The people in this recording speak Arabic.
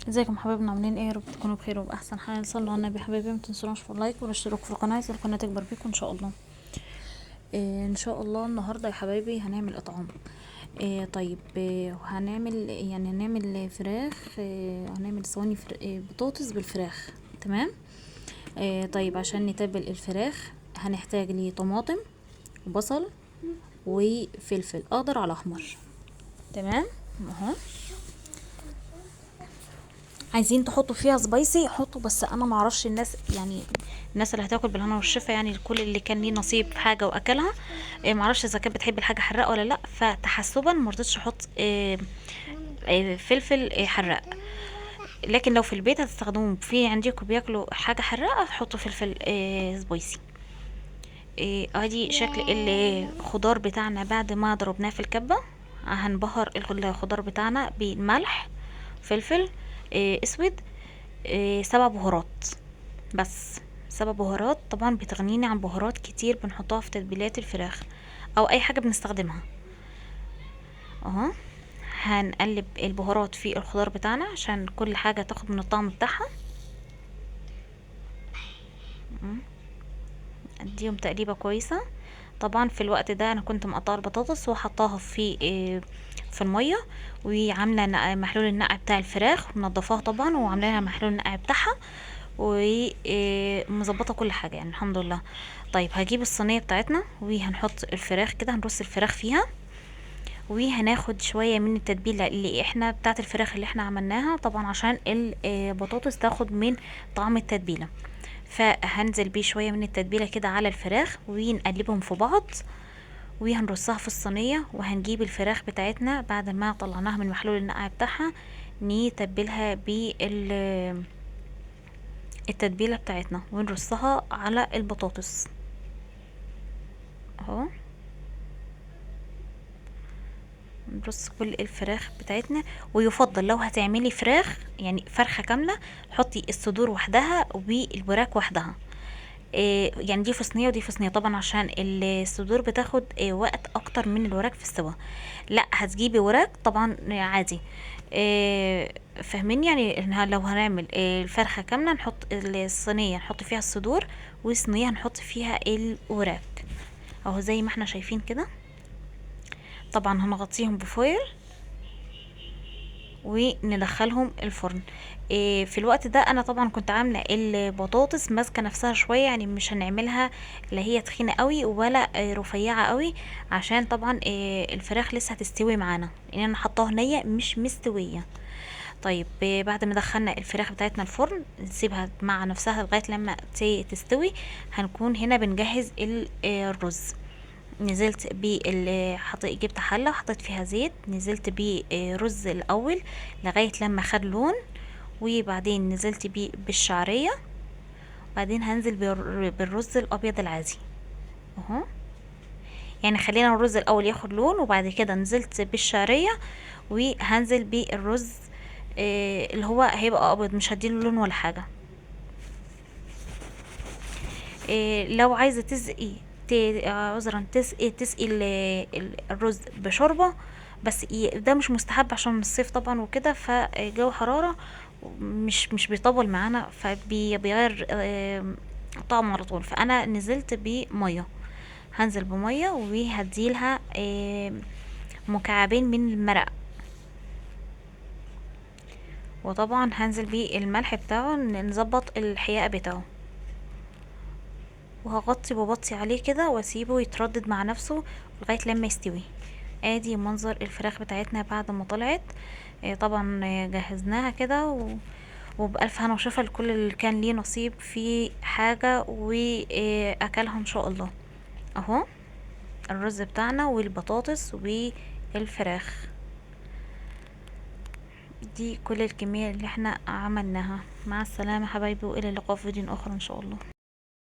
ازيكم حبايبنا، عاملين ايه؟ يا رب تكونوا بخير وباحسن حال. صلوا على النبي حبايبي، ما تنسوناش في اللايك والاشتراك في القناه، عايزه القناه تكبر بيكم ان شاء الله. ان شاء الله النهارده يا حبايبي هنعمل اطعام. طيب، هنعمل فراخ. هنعمل صواني بطاطس بالفراخ. تمام. طيب، عشان نتبل الفراخ هنحتاج لي طماطم وبصل وفلفل اخضر على احمر. تمام اهو. عايزين تحطوا فيها سبايسي حطوا، بس انا ما اعرفش الناس اللي هتاكل بالهنا والشفا، يعني كل اللي كان ليه نصيب في حاجه واكلها. ما اعرفش اذا كانت بتحب الحاجه حراقه ولا لا، فتحسبا ما رضيتش احط فلفل حراق. لكن لو في البيت هتستخدموه، في عندكم بياكلوا حاجه حراقه حطوا فلفل سبايسي. ادي شكل الخضار بتاعنا بعد ما ضربناه في الكبه. هنبهر الخضار بتاعنا بالملح، فلفل اسود، 7 بهارات بس. 7 بهارات طبعا بتغنيني عن بهارات كتير بنحطها في تتبيلات الفراخ او اي حاجة بنستخدمها. اهو. هنقلب البهارات في الخضار بتاعنا عشان كل حاجة تاخد من الطعم بتاعها. اديهم تقليبة كويسة. طبعا في الوقت ده انا كنت مقطعه البطاطس وحطاها في الميه، وعامله محلول النقع بتاع الفراخ، منضفاها طبعا وعامله لها محلول النقع بتاعها، ومظبطه كل حاجه يعني الحمد لله. طيب، هجيب الصينيه بتاعتنا وهنحط الفراخ كده، هنرص الفراخ فيها، وهناخد شويه من التتبيله اللي احنا بتاعت الفراخ اللي احنا عملناها، طبعا عشان البطاطس تاخد من طعم التتبيله. فهنزل بيه شويه من التتبيله كده على الفراخ ونقلبهم في بعض، وهنرصها في الصينيه، وهنجيب الفراخ بتاعتنا بعد ما طلعناها من محلول النقع بتاعها نتبلها التتبيله بتاعتنا ونرصها على البطاطس اهو. نرص كل الفراخ بتاعتنا، ويفضل لو هتعملي فراخ يعني فرخه كامله حطي الصدور وحدها والوراك وحدها. يعني دي في صينيه ودي في صينيه، طبعا عشان الصدور بتاخد وقت اكتر من الوراك في السوا. لا، هتجيبي وراك طبعا عادي. فاهمين؟ يعني لو هنعمل الفرخه كامله نحط الصينيه نحط فيها الصدور، والصينيه هنحط فيها الوراك اهو زي ما احنا شايفين كده. طبعا هنغطيهم بفويل وندخلهم الفرن. في الوقت ده انا طبعا كنت عامله البطاطس ماسكه نفسها شويه، يعني مش هنعملها لا هي تخينه قوي ولا رفيعه قوي، عشان طبعا الفراخ لسه هتستوي معانا لان انا حطاها نيه مش مستويه. طيب، بعد ما دخلنا الفراخ بتاعتنا الفرن نسيبها مع نفسها لغايه لما تستوي. هنكون هنا بنجهز الرز. نزلت جبت حله وحطيت فيها زيت، نزلت رز الاول لغايه لما خد لون، وبعدين نزلت بيه بالشعريه، بعدين هنزل بالرز الابيض العادي اهو. يعني خلينا الرز الاول ياخد لون وبعد كده نزلت بالشعريه، وهنزل بالرز اللي هو هيبقى ابيض مش هديله لون ولا حاجه. لو عايزه تسقي عذرا تسقي الرز بشوربه، بس ده مش مستحب عشان الصيف طبعا وكده، فجو حراره مش بيطول معانا فبيغير طعمه على طول. فانا نزلت بميه، هنزل بميه وهديلها مكعبين من المرق، وطبعا هنزل بيه الملح بتاعه نظبط الحياء بتاعه، وهغطي وبطي عليه كده واسيبه يتردد مع نفسه لغايه لما يستوي. ادي منظر الفراخ بتاعتنا بعد ما طلعت. طبعا جهزناها كده وبألف هنا وشفا لكل اللي كان ليه نصيب في حاجة واكلها ان شاء الله اهو. الرز بتاعنا والبطاطس والفراخ، دي كل الكمية اللي احنا عملناها. مع السلامة حبايبي، والى اللقاء في فيديو اخر ان شاء الله.